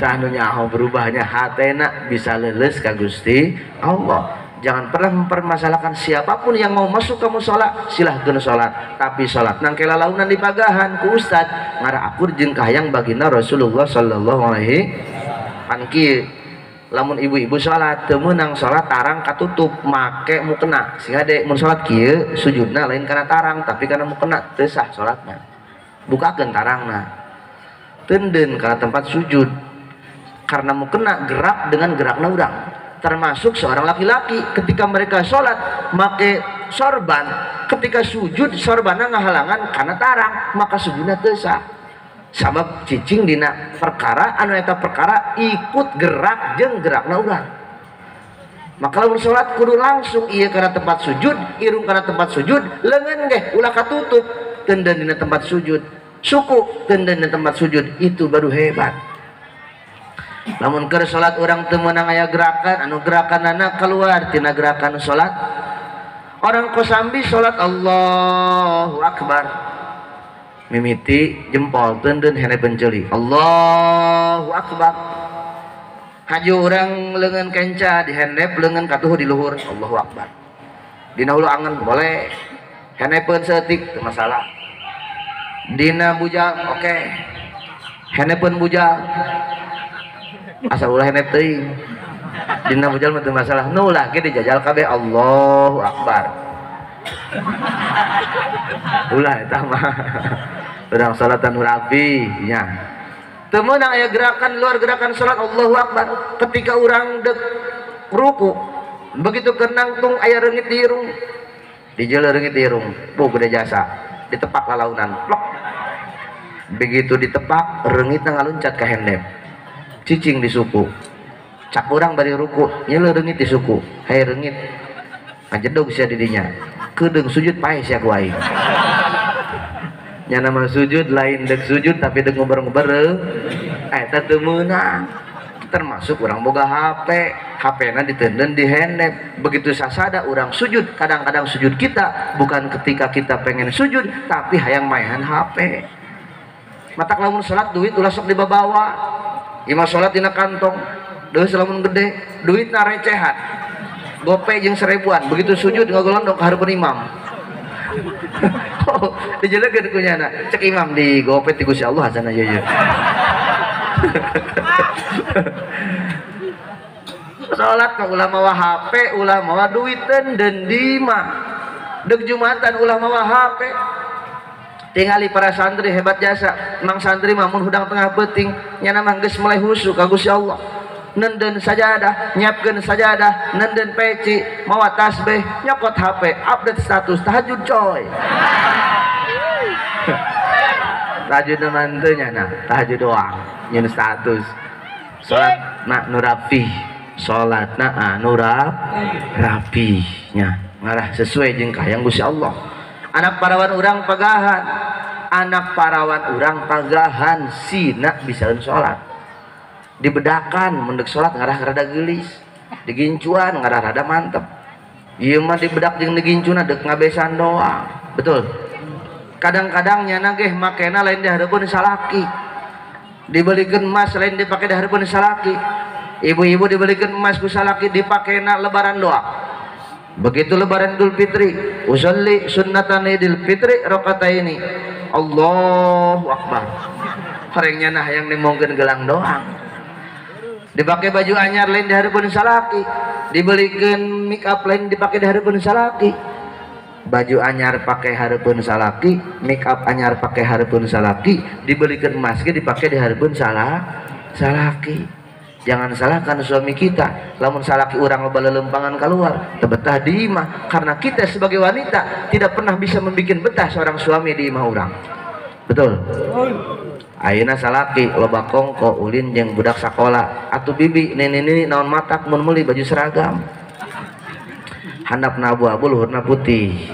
sanu nyaho berubahnya hatena bisa leuleus ka Gusti Allah. Jangan pernah mempermasalahkan siapapun yang mau masuk kamu sholat silahkan sholat, tapi sholat nang kelalaunan di pagahan ku ustad ngara akur jeung kahayang baginda Rasulullah sallallahu alaihi wasallam. Lamun ibu-ibu sholat teu meunang sholat tarang katutup make mukena sehingga dek mun sholat kieu sujudna lain karena tarang tapi karena mukena teu sah sholatna. Bukakeun tarangna teunden kana tempat sujud karena mukena gerak dengan gerakna urang. Termasuk seorang laki-laki ketika mereka sholat make sorban, ketika sujud sorbanna ngahalangan karena tarang maka sujudna teu sah. Sabab cicing dina perkara anu eta perkara ikut gerak jeung gerakna urang. Maka lamun salat kudu langsung ieu kana tempat sujud, irung kana tempat sujud, leungeun ge ulah katutup teunden dina tempat sujud, suku teunden dina tempat sujud, itu baru hebat. Lamun keur salat urang teu meunang aya gerakan anu gerakanana keluar tina gerakan salat, orang kosambi salat Allahu Akbar mimiti jempol teunden henepeun ceuli Allahu Akbar. Haju urang leungeun kenca di handap leungeun katuh di luhur Allahu Akbar. Dina hulu angen boleh, henepeun seutik teu masalah. Dina bujal oke. Henepeun bujal asal ulah henep teuing. Dina bujal mah teu masalah. Nu ulah ge dijajal kabeh Allahu Akbar. Ulah eta mah urang salatan rapi nya teu meunang aya gerakan luar gerakan salat Allahu Akbar. Ketika urang dek ruku begitu keur nangtung aya reungit di irung dijeuleur reungit di irung puh gede jasa ditepak lalaunan plok begitu ditepak reungitna ngaluncat ka hendep cicing di suku cak urang bari ruku nyeuleur reungit di suku hae reungit ngajedog sia di dinya kedeung sujud pae sia ku aing. Nya nama sujud lain dek sujud tapi dek ngobrol-ngobrol eta teu meunang. Termasuk urang boga HP, HP-na diteunden di handap. Begitu sasada urang sujud, kadang-kadang sujud kita bukan ketika kita pengen sujud tapi hayang maehan HP. Matak lamun salat duit ulah sok dibawa. Imam salat dina kantong, deus lamun gede, duitna recehan. Gope jeung 1000-an, begitu sujud ngagolondok ka hareupeun imam. Oh, dijelekeun ku nyana, cek imam di gope ti Gusti Allah cenah ieu. Salat ka ulah mawa HP, ulah mawa duit teunden di mah. Deuk Jumatan ulah mawa HP. Tingali para santri hebat jasa, mang santri mah mun hudang tengah peuting nyana mah geus mulai husu ka Gusti Allah. Nenden sajadah, nyiapkeun sajadah, nenden peci, mawa tasbih, nyokot HP, update status tahajud coy. Tahajud manteu nya nah, tahajud doang, nyeun status. Salat na nu rapih, salatna anu rapih nya, ngarah sesuai jeung kahayang Gusti Allah. Anak parawan urang pagahan, anak parawan urang pagahan sina bisaeun salat. Dibedakan mendek sholat ngarah rada gelis, digincuan ngarah rada mantep. Ieu mah dibedak jeung digincuna dek ngabesan doang. Betul. Kadang-kadang nyana ge makena lain di hareupeun salaki. Dibelikeun emas lain dipake di hareupeun salaki. Ibu-ibu dibelikeun emas ku salaki dipakena lebaran doang. Begitu lebaran Idul Fitri, usolli sunnatan Idul Fitri rakaataini. Allahu Akbar. Horengnya nah yang nimongkeun gelang doang. Dipakai baju anyar lain dihareupeun salaki, dibelikeun make up lain dipakai dihareupeun salaki. Baju anyar pakai hareupeun salaki, make up anyar pakai hareupeun salaki, dibelikeun emas ge dipakai dihareupeun salaki. Jangan salahkan suami kita, lamun salaki urang loba lelempangan keluar, teu betah di imah, karena kita sebagai wanita tidak pernah bisa membikin betah seorang suami di imah urang. Betul? Ayeuna salaki loba kongko ulin jeung budak sakola, atuh bibi nini naon matak mun meuli baju seragam. Handapna abu-abu luhurna putih.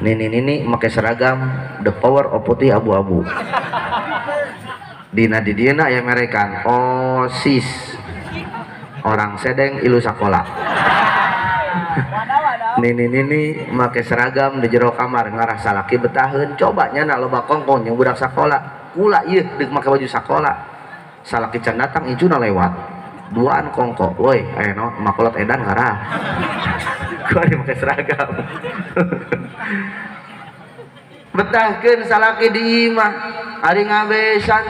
Nini make seragam the power of putih abu-abu. Dina di dieu aya merekan OSIS. Orang sedeng ilu sakola. Nini make seragam di jero kamar ngarah salaki betaheun, coba nyana loba kongkong yang budak sakola. Kula ieu deuk make baju sakola. Salaki can datang icuna lewat. Duaan kongko, woi aya naon makolot edan ngarah. Gua make seragam. Betahkeun salaki di imah, ari ngabesan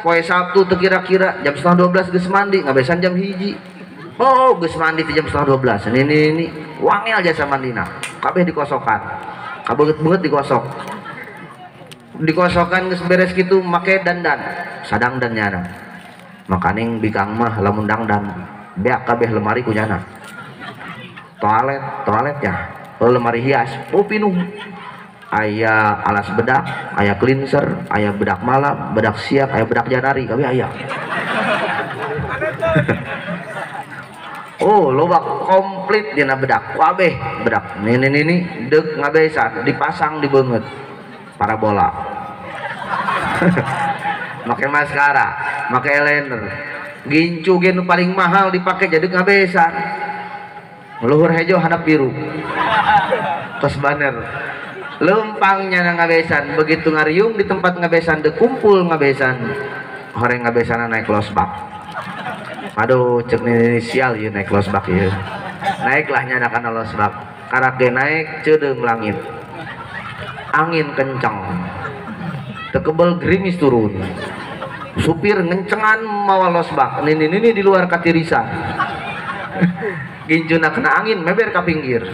poe Sabtu teu kira-kira jam 11:30 geus mandi, ngabesan jam 1. Oh, geus mandi jam 11:30. Ini wangel jasa mandina. Kabeh dikosokan. Kabeut-beut digosok. Dikosokan geus beres kitu make dandan. Sadangdan nyana. Makaning bikang mah lamun dangdan beak kabeh lemari kunyana. Toiletnya lemari hias, oh pinuh. Aya alas bedak, aya cleanser, aya bedak malam, bedak siang, aya bedak janari, kabeh aya. Oh, loba komplit dina bedak, kabeh bedak. Nini deuk ngabesan, dipasang di beungeut. Parabola. Make maskara, make eyeliner. Gincu ge nu paling mahal dipake jadi ngabesan. Luhur hejo hadap biru. Tos baner. Lempangnya na ngabesan, begitu ngariung di tempat ngabesan de kumpul ngabesan. Horeng ngabesan naik losbak. Aduh, cek inisial ieu naik losbak ieu. Naiklah nyana kana losbak. Karake naik ceudeuh langit. Angin kencang. Tekebel gerimis turun. Supir ngencengan mawa losbak. Nini di luar katirisan. Ginjuna kena angin meber ka pinggir.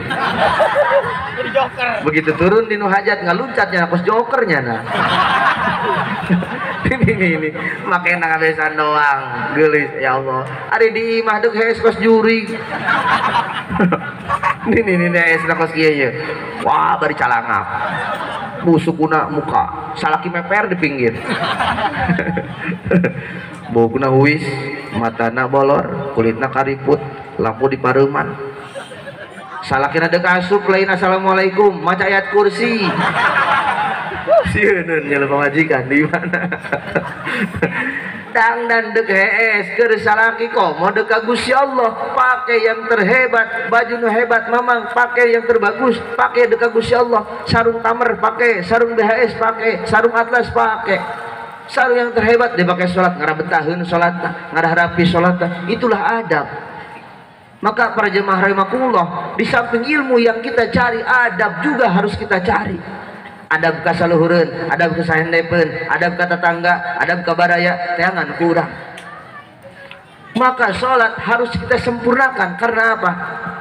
Begitu turun di nu hajat ngaluncatnya kos jokernya nah. ini make ngabesan doang geulis ya Allah. Ari di imah deuk hees kos juri. ini hees kos kieu ye. Wah bari calangap. Busukuna muka, salaki meper di pinggir. Bukuna huis, matana bolor, kulitna kariput, lampu di pareuman. Salakina deuk asup lain assalamualaikum, maca ayat kursi. Sieun nya pamajikan di mana? Dangdan deuk hees keur salaki komo deuk ka Gusti Allah, pakai yang terhebat, baju nu hebat mamang, pakai yang terbagus, pakai deuk ka Gusti Allah, sarung tamer pakai, sarung BHS pakai, sarung atlas pakai. Sarung yang terhebat dipakai salat, ngarah betaheun salatna, ngarah rapi salatna, itulah adab. Maka para jemaah rahimakumullah, di samping ilmu yang kita cari, adab juga harus kita cari. Adab ka saluhureun, adab ka sahendepeun, adab ka tetangga, adab ka baraya, jangan kurang. Maka sholat harus kita sempurnakan. Karena apa?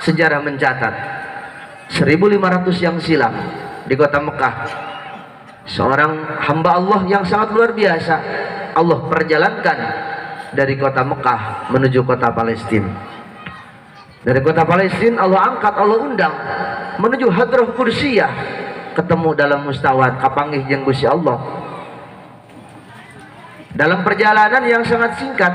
Sejarah mencatat 1500 yang silam di kota Mekah, seorang hamba Allah yang sangat luar biasa Allah perjalankan dari kota Mekah menuju kota Palestina. Dari kota Palestina Allah angkat, Allah undang menuju Hadrah Qudsiyah, ketemu dalam mustawan kapanggih jeung Gusti Allah. Dalam perjalanan yang sangat singkat,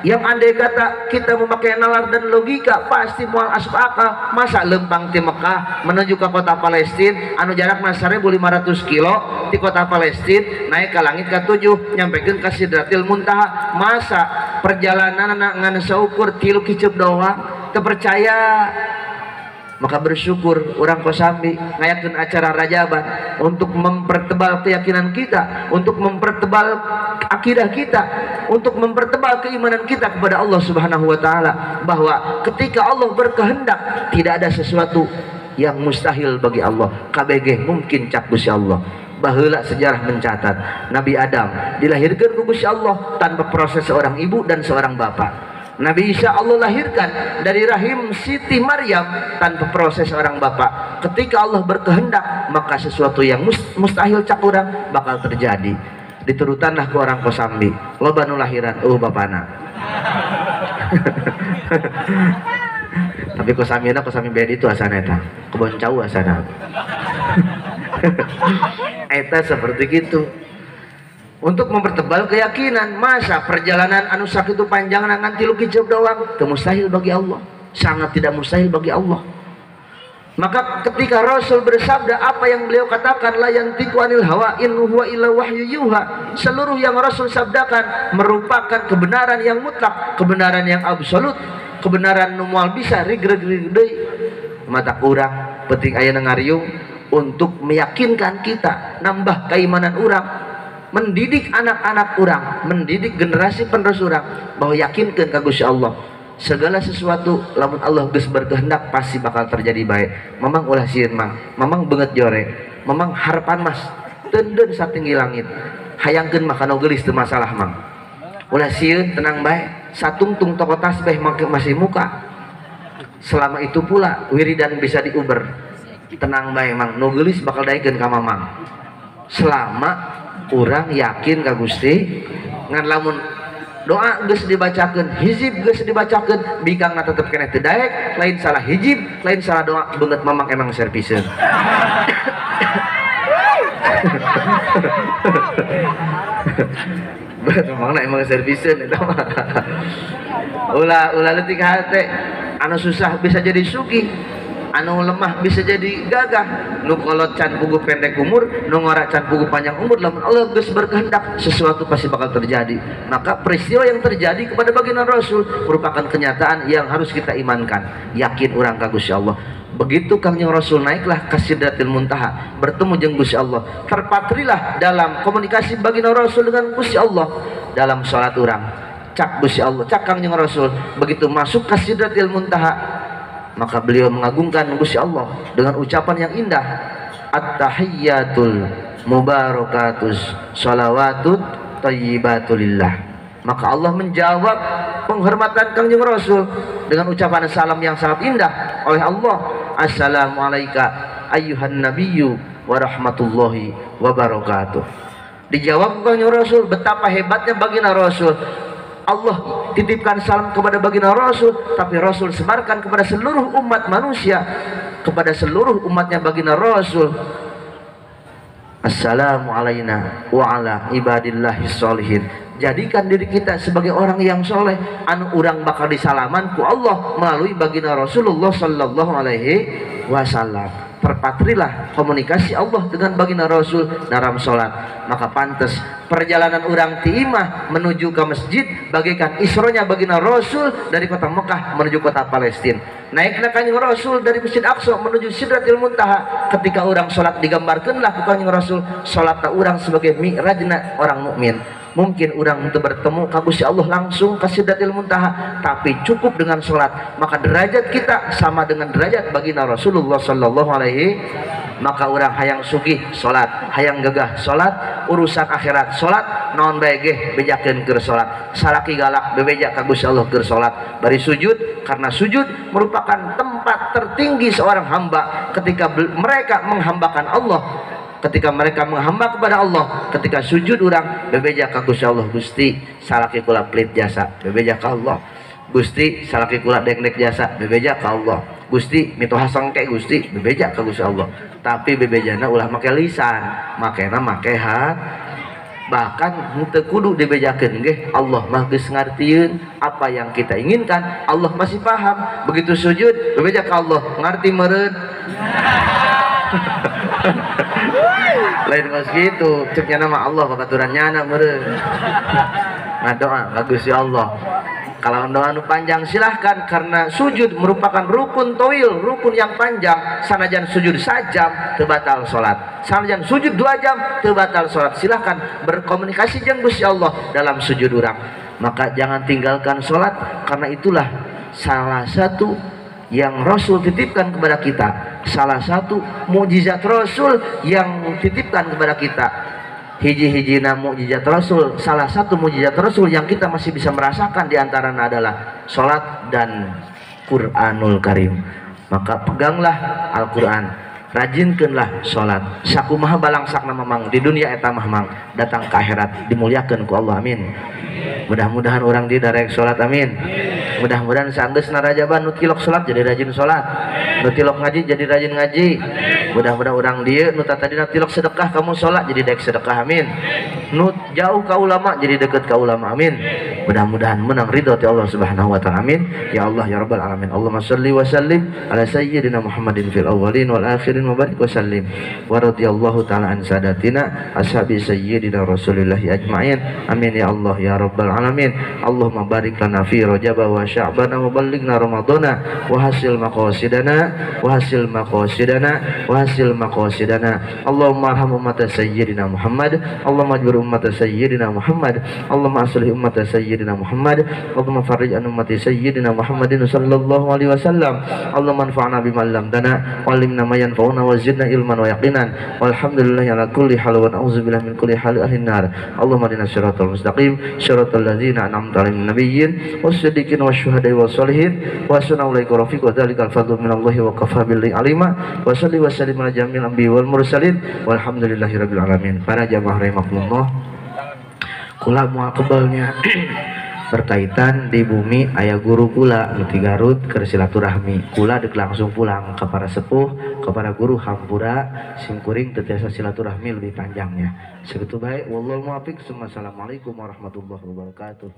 yang andai kata kita memakai nalar dan logika pasti moal asup akal. Masa lempang ti Mekah menuju ke kota Palestina anu jarakna 1500 kilo di kota Palestina naik ke langit ke-7 nyampekeun ka Sidratil Muntaha, masa perjalanan ngan saukur tilu kiceup doang? Terpercaya. Maka bersyukur orang Kosambi ngayakeun acara rajaban untuk mempertebal keyakinan kita, untuk mempertebal akidah kita, untuk mempertebal keimanan kita kepada Allah Subhanahu wa taala, bahwa ketika Allah berkehendak tidak ada sesuatu yang mustahil bagi Allah. KBG mungkin cak Gusti Allah. baheula sejarah mencatat Nabi Adam dilahirkan ku Gusti Allah tanpa proses seorang ibu dan seorang bapak. Nabi Isa Allah lahirkan dari rahim Siti Maryam tanpa proses seorang bapak. Ketika Allah berkehendak, maka sesuatu yang mustahil cak urang bakal terjadi. Diturutanlah ke orang Kosambi, loba nu lahiran bapana. Tapi Kosambi beda itu asana eta, kebon cau asana. Eta seperti gitu. Untuk mempertebal keyakinan, masa perjalanan anu sakitu panjang ngan tilu kicep doang, teu mustahil bagi Allah, sangat tidak mustahil bagi Allah. Maka ketika Rasul bersabda, apa yang beliau katakan, la yantiqu anil hawa in huwa illa wahyu yuha, seluruh yang Rasul sabdakan merupakan kebenaran yang mutlak, kebenaran yang absolut, kebenaran nu moal bisa rigreg deui. Mata urang penting aya ngariung untuk meyakinkan kita, nambah keimanan urang, mendidik anak-anak orang, mendidik generasi penerus orang, bahwa yakinkan ka Gusti Allah segala sesuatu lamun Allah geus berkehendak pasti bakal terjadi baik. Mamang ulah sieun mang, mamang beungeut jore, mamang harapan mas teudeun satinggi langit, hayangkeun mah kana geulis teu masalah mang. Ulah sieun tenang bae, satungtung toko tasbih make masih muka. Selama itu pula wiridan bisa diuber, tenang bae mang, nu geulis bakal daekeun ka mamang. Selama urang yakin ka Gusti, ngan lamun doa geus dibacakeun, hizib geus dibacakeun, bikangna tetep keneh teu daek, lain salah hizib, lain salah doa, beungeut mamang emang serviseun. Berat mamangna emang serviseun eta mah. Ulah leutik hate, anu susah bisa jadi sugih, anu lemah bisa jadi gagah, nu kolot can puguh pendek umur, nu ngora can puguh panjang umur. Lamun Allah geus berkehendak, sesuatu pasti bakal terjadi. Maka peristiwa yang terjadi kepada baginda Rasul merupakan kenyataan yang harus kita imankan. Yakin urang ka Gusti Allah. Begitu Kangjeng Rasul naiklah ke Sidratil Muntaha, bertemu jeung Gusti Allah, terpatrilah dalam komunikasi baginda Rasul dengan Gusti Allah dalam salat urang. Cak Gusti Allah, cak Kangjeng Rasul, begitu masuk ke Sidratil Muntaha, maka beliau mengagungkan Gusti Allah dengan ucapan yang indah, at-tahiyyatul mubarakatus shalawatut thayyibatulillah. Maka Allah menjawab penghormatan Kangjeng Rasul dengan ucapan salam yang sangat indah oleh Allah, assalamualaikum ayyuhan nabiyyu wa rahmatullahi wa barakatuh. Dijawab Kangjeng Rasul, betapa hebatnya baginda Rasul. Allah titipkan salam kepada baginda Rasul, tapi Rasul sebarkan kepada seluruh umat manusia, kepada seluruh umatnya baginda Rasul. Assalamu alayna wa ala ibadillahi sholihin. Jadikan diri kita sebagai orang yang soleh, anu urang bakal disalaman ku Allah melalui baginda Rasulullah sallallahu alaihi wasallam. Terpatrilah komunikasi Allah dengan baginda Rasul dalam sholat. Maka pantas perjalanan orang tiimah menuju ke masjid bagaikan isronya baginda Rasul dari kota Mekah menuju kota Palestina. Naiklah Kanjeng Rasul dari Masjid Aqsa menuju Sidratil Muntaha. Ketika orang sholat digambarkanlah Kanjeng Rasul sholat orang sebagai mi'rajna orang mukmin. Mungkin orang untuk bertemu ka Gusti Allah langsung ke Sidratil Muntaha, tapi cukup dengan sholat, maka derajat kita sama dengan derajat baginda Rasulullah sallallahu alaihi. Maka orang hayang sugih sholat, hayang gagah sholat, urusan akhirat sholat, naon bae ge bejakeun keur sholat. Salaki galak bebeja ka Gusti Allah keur sholat, bari sujud, karena sujud merupakan tempat tertinggi seorang hamba ketika mereka menghambakan Allah. Ketika mereka menghamba kepada Allah, ketika sujud orang bebeja ka Gusti Allah, Gusti salaki kula pelit jasa, bebeja ka Allah. Gusti salaki kula dek-dek jasa, bebeja ka Allah. Gusti mitoha sangke Gusti, bebeja ka Gusti Allah. Tapi bebejana ulah make lisan, makena make hat. Bahkan henteu kudu dibejakeun nggih, Allah mah geus ngartieun apa yang kita inginkan, Allah masih paham. Begitu sujud bebeja ka Allah, ngarti meureun. Lain kos gitu, ceknya nama Allah babaturannya anak meureun. Ngadoa ka Gusti Allah. Kalau doa nu panjang silahkan, karena sujud merupakan rukun toil, rukun yang panjang. Sanajan sujud sajam teu batal salat, sanajan sujud 2 jam teu batal salat. Silahkan berkomunikasi jeung Gusti Allah dalam sujud urang. Maka jangan tinggalkan salat, karena itulah salah satu yang Rasul titipkan kepada kita, salah satu mukjizat Rasul yang titipkan kepada kita, hiji-hijina mukjizat Rasul, salah satu mukjizat Rasul yang kita masih bisa merasakan diantaranya adalah sholat dan Quranul Karim. Maka peganglah Al-Quran, rajinkanlah sholat, sakumaha balangsakna mamang di dunia eta mamang, datang ke akhirat dimuliakan ku Allah, amin. Mudah-mudahan orang di darek sholat, amin. Mudah-mudahan saanggeus narajaban nu tilok sholat jadi rajin sholat, nu tilok ngaji jadi rajin ngaji. Mudah-mudahan orang dia nu tadina tilok sedekah kamu sholat jadi dek sedekah, amin. Nu jauh ka ulama jadi deket ka ulama, amin. Mudah-mudahan menang ridho ti Allah Subhanahu wa taala, amin. Ya Allah ya rabbal alamin. Allahumma shalli wa sallim ala sayyidina Muhammadin fil awwalin wal akhirin wa barik wa sallim wa radhiyallahu taala an sadatina ashabi sayyidina Rasulillah ajmain, amin ya Allah ya rabbal alamin. Allahumma barik lana fi Rajab wa Sya'ban wa ballighna Ramadana wa hasil maqasidana wa hasil maqasidana wa hasil maqasidana. Allahumma arham ummat sayyidina Muhammad, Allahumma ajbir ummat sayyidina Muhammad, Allahumma aslih ummat sayyidina Muhammad, Allahumma farij an ummati sayyidina Muhammadin sallallahu alaihi wasallam. Allahumma anfa'na bima 'allamtana wa 'allimna ma yanfa'una wa zidna ilman wa yaqinan. Walhamdulillahi ala kulli hal wa na'udzubillahi min kulli hal ahli nar. Allahumma hadina siratal mustaqim, siratal ladzina an'amta 'alaihim nabiyyin was-siddiqin wasyuhada'i was-sholihin wa sunna ulaika rafiq wa dzalikal fadlu minallahi wa kafa billahi alima. Wa salli wa sallim ala jamil anbiya wal mursalin walhamdulillahi rabbil alamin. Para jamaah rahimakumullah, kula moal kebelnya berkaitan di bumi ayah guru kula nu ti Garut keur silaturahmi, kula dek langsung pulang ke para sepuh, ke para guru hampura simkuring teu tiasa silaturahmi lebih panjangnya. Segitu baik, wallahu muwaffiq. Assalamualaikum warahmatullahi wabarakatuh.